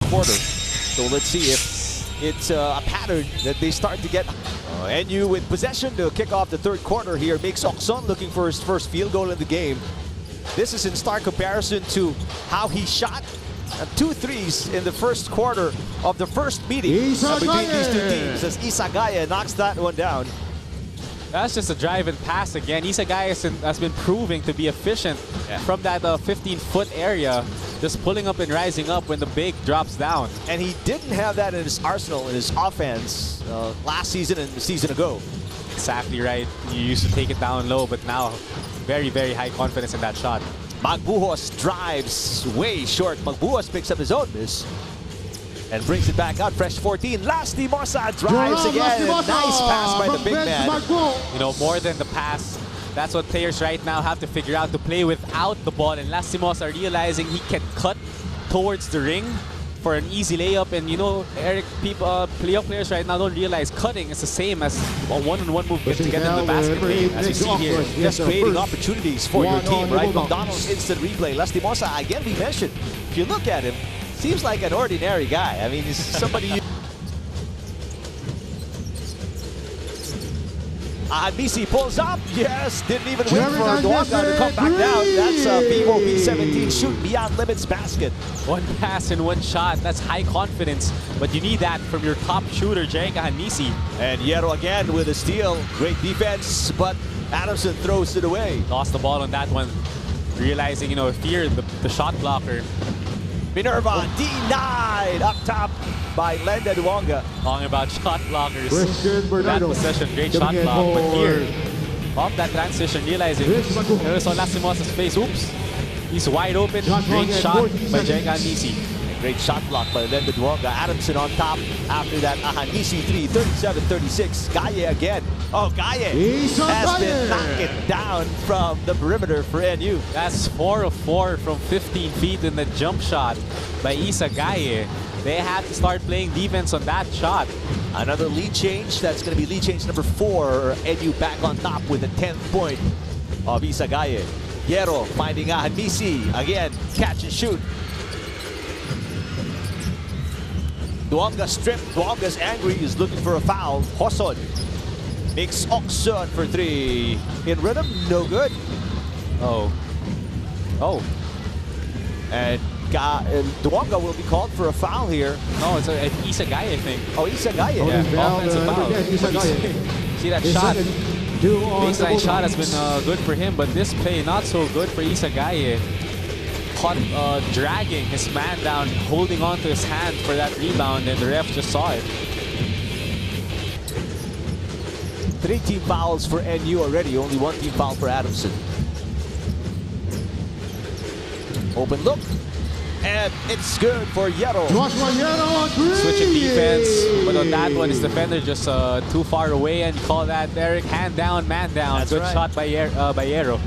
quarter. So let's see if it's a pattern that they start to get. NU with possession to kick off the third quarter here. Makes Okson looking for his first field goal in the game. This is in stark comparison to how he shot 2 threes in the first quarter of the first meeting between these two teams, as Gaia knocks that one down. That's just a drive and pass again. Gaia has been proving to be efficient from that 15-foot area, just pulling up and rising up when the big drops down. And he didn't have that in his arsenal, in his offense last season and the season ago. Exactly right. You used to take it down low, but now very, very high confidence in that shot. Magbuhos drives way short. Magbuhos picks up his own miss and brings it back out. Fresh 14. Lastimosa drives again. Nice pass by the big man. You know, more than the pass, that's what players right now have to figure out, to play without the ball. And Lastimosa realizing he can cut towards the ring for an easy layup. And you know, Eric, playoff players right now don't realize cutting is the same as a one-on-one movement to get in the basket lane. As you see here, just creating opportunities for your team, right? McDonald's instant replay. Lastimosa, again, we mentioned, if you look at him, seems like an ordinary guy. I mean, he's somebody BC pulls up. Yes, didn't even wait for Duonga to come back down. That's Vivo B17 shoot beyond limits basket. One pass and one shot. That's high confidence, but you need that from your top shooter, Jerica Hanisi. And Yero again with a steal. Great defense, but Adamson throws it away. Lost the ball on that one, realizing, you know, feared the shot blocker. Minerva denied up top by Lenda Duonga. Talking about shot blockers. That possession, great shot block. But here, off that transition, realizing there's on Lastimosa's face. Oops. He's wide open. Great shot by Jerica Hanisi. Great shot block by Lenda Duonga. Adamson on top after that. Hanisi 3, 37-36. Gaia again. Oh, Gaia has been knocking down from the perimeter for NU. That's 4 of 4 from 15 feet in the jump shot by Gaia. They have to start playing defense on that shot. Another lead change. That's going to be lead change number 4. NU back on top with the 10th point of Gaia. Yero finding Hanisi. Again, catch and shoot. Duonga stripped. Duonga's angry. He's looking for a foul. Hoson makes Okson for 3. In rhythm, no good. Oh. And Duonga will be called for a foul here. No, it's Gaia, I think. Oh, Gaia. Yeah, offensive foul. See that shot? Baseline shot has been good for him, but this play not so good for Gaia. Caught dragging his man down, holding on to his hand for that rebound, and the ref just saw it. 3 team fouls for NU already, only 1 team foul for Adamson. Open look, and it's good for Yero. Switching defense, but on that one, his defender just too far away, and you call that, Eric, hand down, man down. That's good right. shot by Yero.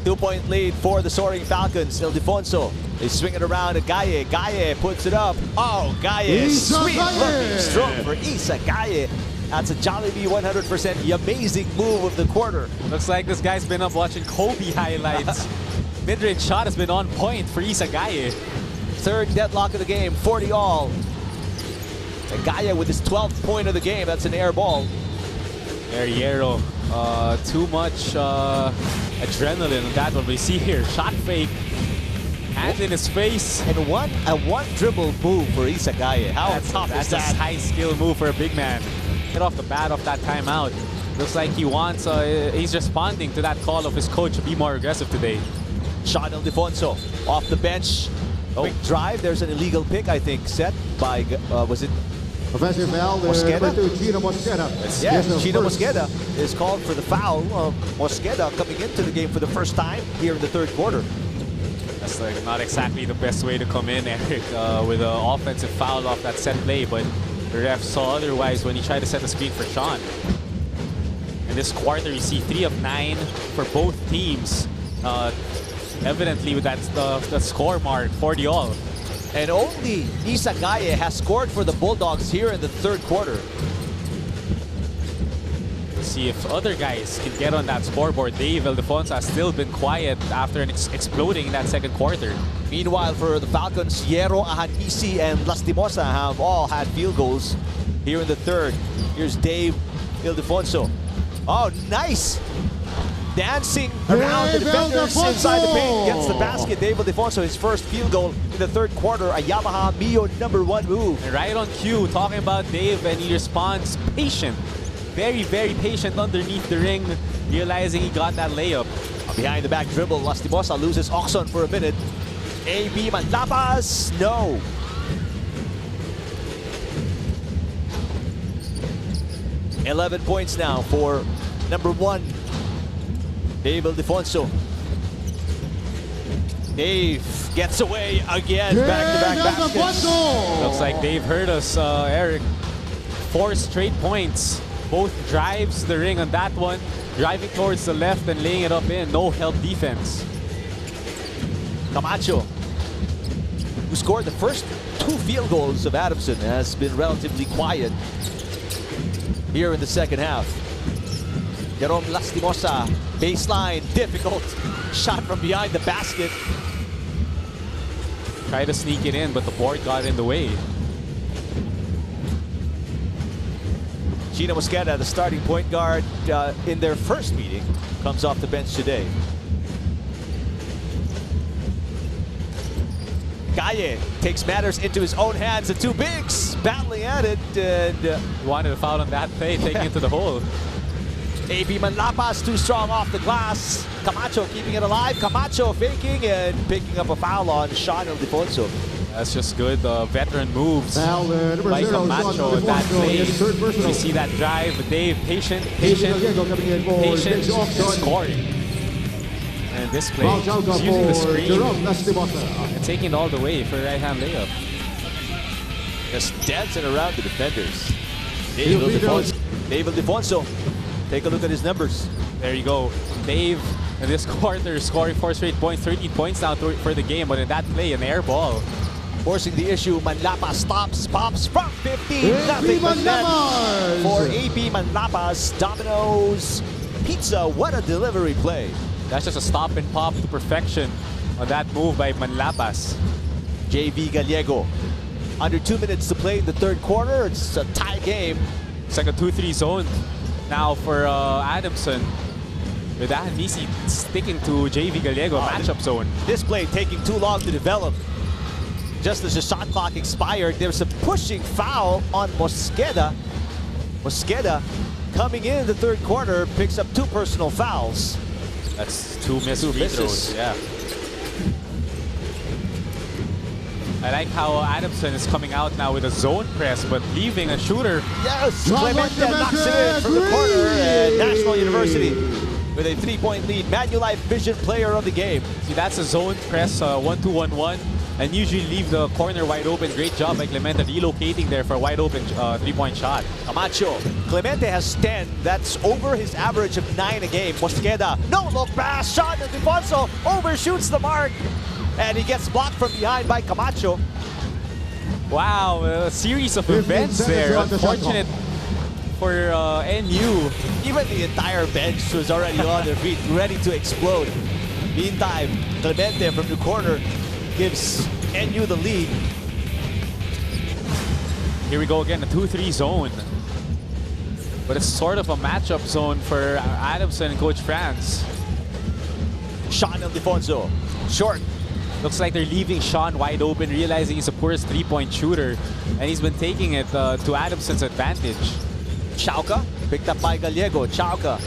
2-point lead for the Soaring Falcons. Ildefonso is swinging around at Gaia. Gaia puts it up. Oh, Gaia. Sweet looking stroke for Gaia. That's a Jollibee 100% amazing move of the quarter. Looks like this guy's been up watching Kobe highlights. Mid-range shot has been on point for Gaia. 3rd deadlock of the game, 40 all. And Gaia with his 12th point of the game. That's an air ball. There, Yero. Too much adrenaline on that one. We see here, shot fake, hand in his face. And a one dribble move for Gaia. How tough is that? That's a high skill move for a big man. Get off the bat off that timeout. Looks like he wants, he's responding to that call of his coach to be more aggressive today. Shot Ildefonso off the bench. Quick drive. There's an illegal pick, I think, set by, was it Offensive foul, Mosqueda? Chino Mosqueda. Yeah, Chino Mosqueda is called for the foul. Mosqueda coming into the game for the first time here in the 3rd quarter. That's like not exactly the best way to come in, Eric, with an offensive foul off that set play, but the ref saw otherwise when he tried to set the screen for Sean. In this quarter, you see 3 of 9 for both teams. Evidently with that score mark, 40 all. And only Gaia has scored for the Bulldogs here in the 3rd quarter. see if other guys can get on that scoreboard. Dave Ildefonso has still been quiet after exploding in that second quarter. Meanwhile, for the Falcons, Yero, Ahanisi, and Lastimosa have all had field goals here in the third. Here's Dave Ildefonso. Oh, nice! Dancing around the defenders inside the paint. Gets the basket. Dave Ildefonso, his first field goal in the third quarter. A Yamaha Mio #1 move. And right on cue, talking about Dave, and he responds patient. Very, very patient underneath the ring, realizing he got that layup. Behind the back dribble, Lastimosa loses Oxon for a minute. AB Manlapas, no. $11 points now for #1, Dave Ildefonso. Dave gets away again, back-to-back baskets. Looks like Dave heard us, Eric. 4 straight points. Both drives to the ring on that one, driving towards the left and laying it up in. No help defense. Camacho, who scored the first 2 field goals of Adamson, has been relatively quiet here in the second half. Jerome Lastimosa, baseline, difficult shot from behind the basket. Tried to sneak it in, but the board got in the way. Gina Mosqueda, the starting point guard in their first meeting, comes off the bench today. Gaia takes matters into his own hands. The two bigs battling at it, and He wanted a foul on that play, taking it to the hole. AB Manlapas too strong off the glass. Camacho keeping it alive. Camacho faking and picking up a foul on Sean Ildefonso. That's just good veteran moves Foul, number by 0, Camacho Sean in that Ildefonso, play. his third personal. You see that drive, Dave, patient, Coming in for patient, James Oxon. scoring. And this play, Valchalka he's using the for screen Jerome Lastimosa. and taking it all the way for a right-hand layup. Just dancing around the defenders. Dave Ildefonso. Take a look at his numbers. There you go. Dave in this quarter scoring 4 straight points, 13 points now for the game, but in that play, an air ball. Forcing the issue, Manlapas stops, pops from 15. Nothing but net for AB Manlapas. Domino's Pizza, what a delivery play. That's just a stop and pop to perfection on that move by Manlapas. JV Gallego. Under 2 minutes to play in the third quarter. It's a tie game. It's like a 2-3 zone now for Adamson. With Ahanisi sticking to JV Gallego, matchup zone. This play taking too long to develop. Just as the shot clock expired, there's a pushing foul on Mosqueda. Mosqueda coming in the third quarter picks up 2 personal fouls. That's 2 missed free misses. throws. Yeah. I like how Adamson is coming out now with a zone press, but leaving a shooter. Yes, Clemente knocks it in from the corner, and National University with a 3-point lead. Manulife Vision player of the game. See, that's a zone press, 1-2-1-1, and usually leave the corner wide open. Great job by Clemente relocating there for a wide open 3-point shot. Camacho. Clemente has 10. That's over his average of 9 a game. Mosqueda, no look pass. Sean Ildefonso overshoots the mark. And he gets blocked from behind by Camacho. Wow, a series of events there. Unfortunate for NU. Even the entire bench was already on their feet, ready to explode. Meantime, Clemente from the corner gives NU the lead. Here we go again, a 2-3 zone. But it's sort of a matchup zone for Adamson and Coach Franz. Sean Ildefonso, short. Looks like they're leaving Sean wide open, realizing he's the poorest 3-point shooter. And he's been taking it to Adamson's advantage. Chauca, picked up by Gallego. Chauca.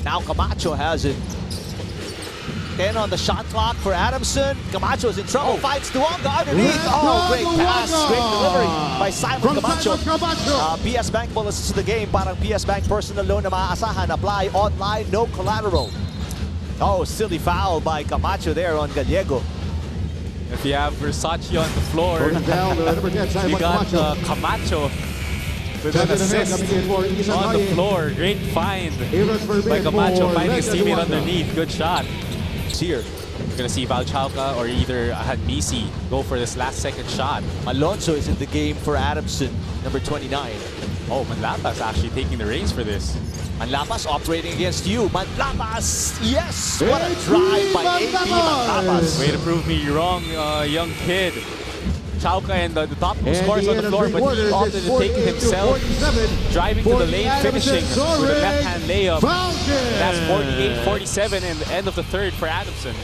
Now Camacho has it. 10 on the shot clock for Adamson. Camacho's in trouble. Fights Duonga underneath. Oh, great pass. Great delivery by Simon Camacho. PS Bank bonuses to the game. Parang PS Bank personal loan na maaasahan. Apply online, no collateral. Oh, silly foul by Camacho there on Gallego. If you have Versace on the floor, you got Camacho with an assist on the floor. Great find by Camacho, finding his teammate underneath. Good shot. Here, You're going to see Valchalka or either Hadmisi go for this last second shot. Alonso is in the game for Adamson, number 29. Oh, Manlapas actually taking the reins for this. Manlapas operating against you. Manlapas, yes! What a drive by AD Manlapas. Way to prove me wrong, young kid. Chauka and the top two And scores the on end the of floor, three but he quarters, opted it's to take it 48 to himself, 47 driving to for the the lane, Adamson finishing with a soaring left-hand layup. Falcons. That's 48-47 and the end of the third for Adamson.